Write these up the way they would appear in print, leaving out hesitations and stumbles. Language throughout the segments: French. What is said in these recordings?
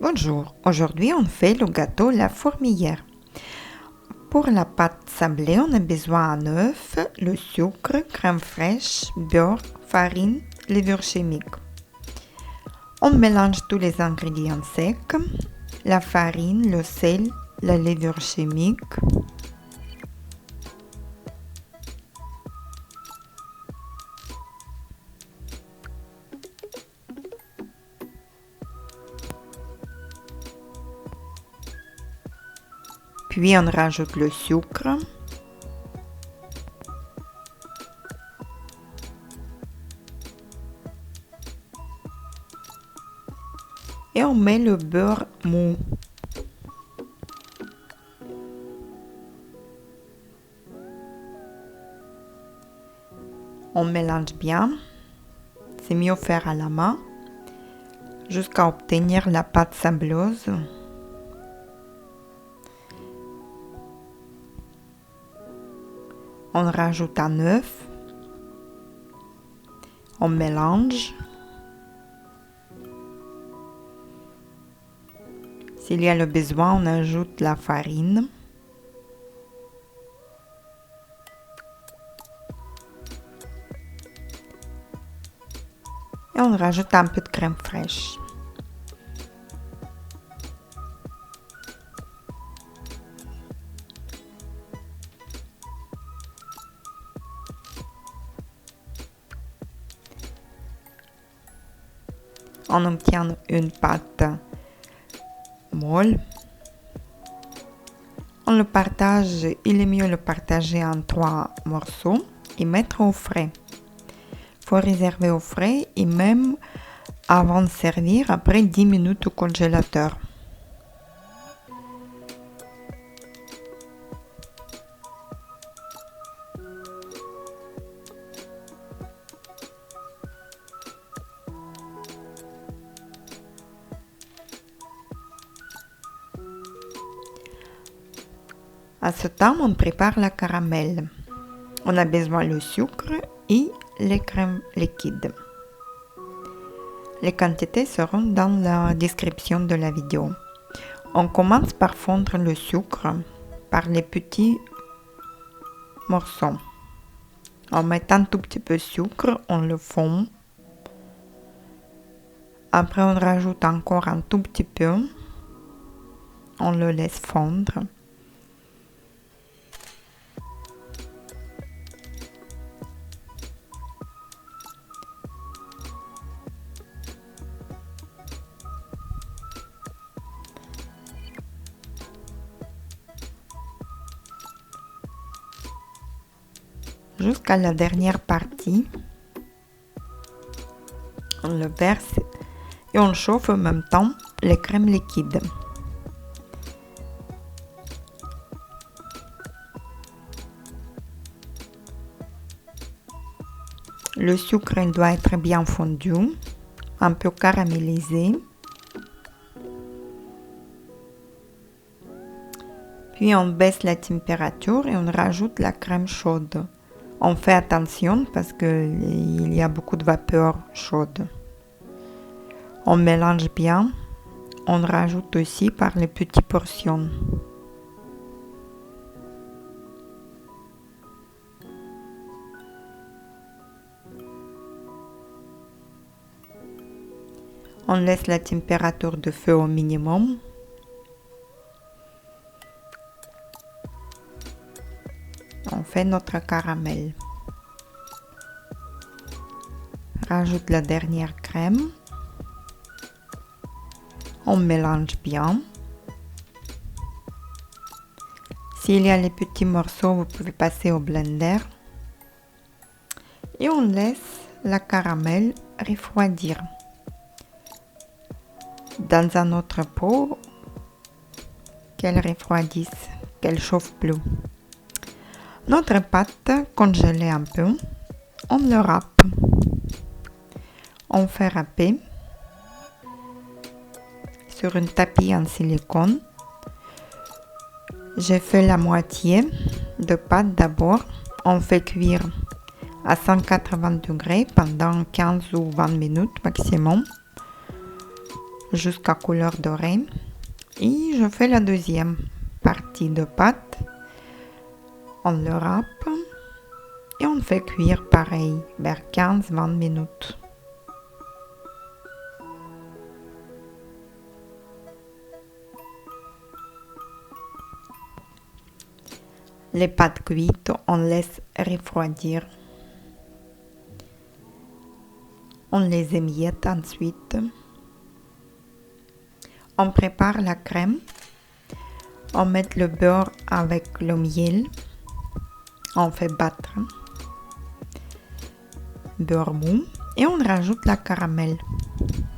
Bonjour, aujourd'hui on fait le gâteau La Fourmilière. Pour la pâte sablée, on a besoin d'un œuf, le sucre, crème fraîche, beurre, farine, levure chimique. On mélange tous les ingrédients secs, la farine, le sel, la levure chimique. Puis on rajoute le sucre. Et on met le beurre mou. On mélange bien. C'est mieux faire à la main jusqu'à obtenir la pâte sableuse. On rajoute un œuf. On mélange. S'il y a le besoin, on ajoute la farine. Et on rajoute un peu de crème fraîche. On obtient une pâte molle. On le partage, il est mieux le partager en 3 morceaux et mettre au frais. Il faut réserver au frais et même avant de servir, après 10 minutes au congélateur. À ce temps, on prépare la caramel. On a besoin du sucre et les crèmes liquides. Les quantités seront dans la description de la vidéo. On commence par fondre le sucre par les petits morceaux. En mettant un tout petit peu de sucre, on le fond. Après, on rajoute encore un tout petit peu. On le laisse fondre. Jusqu'à la dernière partie. On le verse et on chauffe en même temps les crèmes liquides. Le sucre doit être bien fondu, un peu caramélisé. Puis on baisse la température et on rajoute la crème chaude. On fait attention parce qu'il y a beaucoup de vapeur chaude. On mélange bien. On rajoute aussi par les petites portions. On laisse la température de feu au minimum. On fait notre caramel. Rajoute la dernière crème. On mélange bien. S'il y a les petits morceaux, vous pouvez passer au blender. Et on laisse la caramel refroidir dans un autre pot, qu'elle refroidisse, qu'elle chauffe plus. Notre pâte congelée un peu, on le râpe. On fait râper sur un tapis en silicone. J'ai fait la moitié de pâte d'abord. On fait cuire à 180 degrés pendant 15 ou 20 minutes maximum. jusqu'à couleur dorée. Et je fais la deuxième partie de pâte. On le râpe et on fait cuire pareil vers 15-20 minutes. Les pâtes cuites, on laisse refroidir. On les émiette ensuite. On prépare la crème. On met le beurre avec le miel. On fait battre. Beurre mou. Et on rajoute la caramel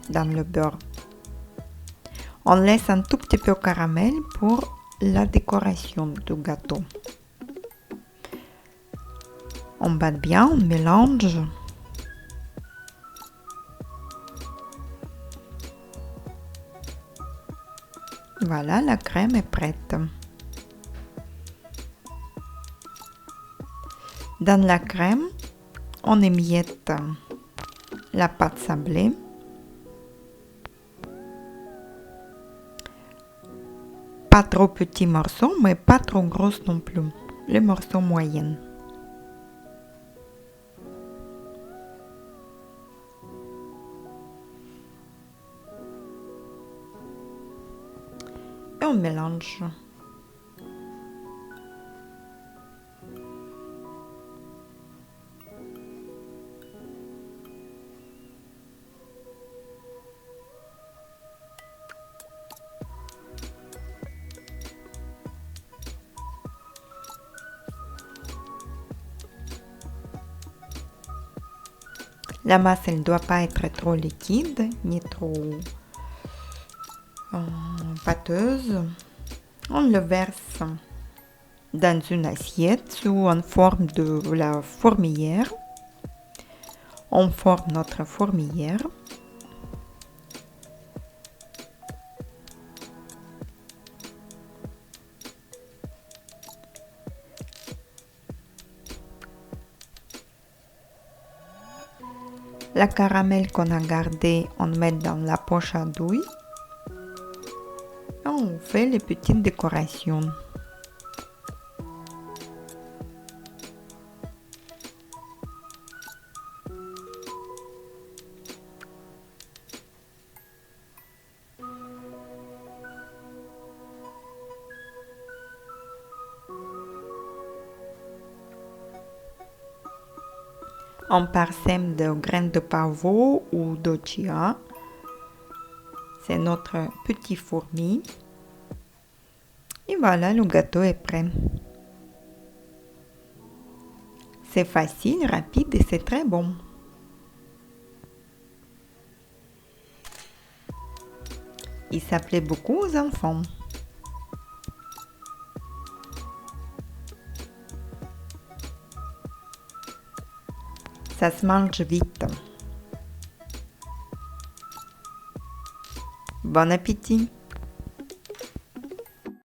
dans le beurre. On laisse un tout petit peu caramel pour la décoration du gâteau. On bat bien, on mélange. Voilà, la crème est prête. Dans la crème, on émiette la pâte sablée. Pas trop petits morceaux, mais pas trop grosses non plus. Les morceaux moyens. Et on mélange. La masse, elle ne doit pas être trop liquide, ni trop pâteuse. On le verse dans une assiette ou en forme de la fourmilière. On forme notre fourmilière. La caramel qu'on a gardée, on met dans la poche à douille. Et on fait les petites décorations. On parsème de graines de pavot ou de chia. C'est notre petit fourmi. Et voilà, le gâteau est prêt. C'est facile, rapide et c'est très bon. Il s'appelait beaucoup aux enfants. Ça se mange vite. Bon appétit!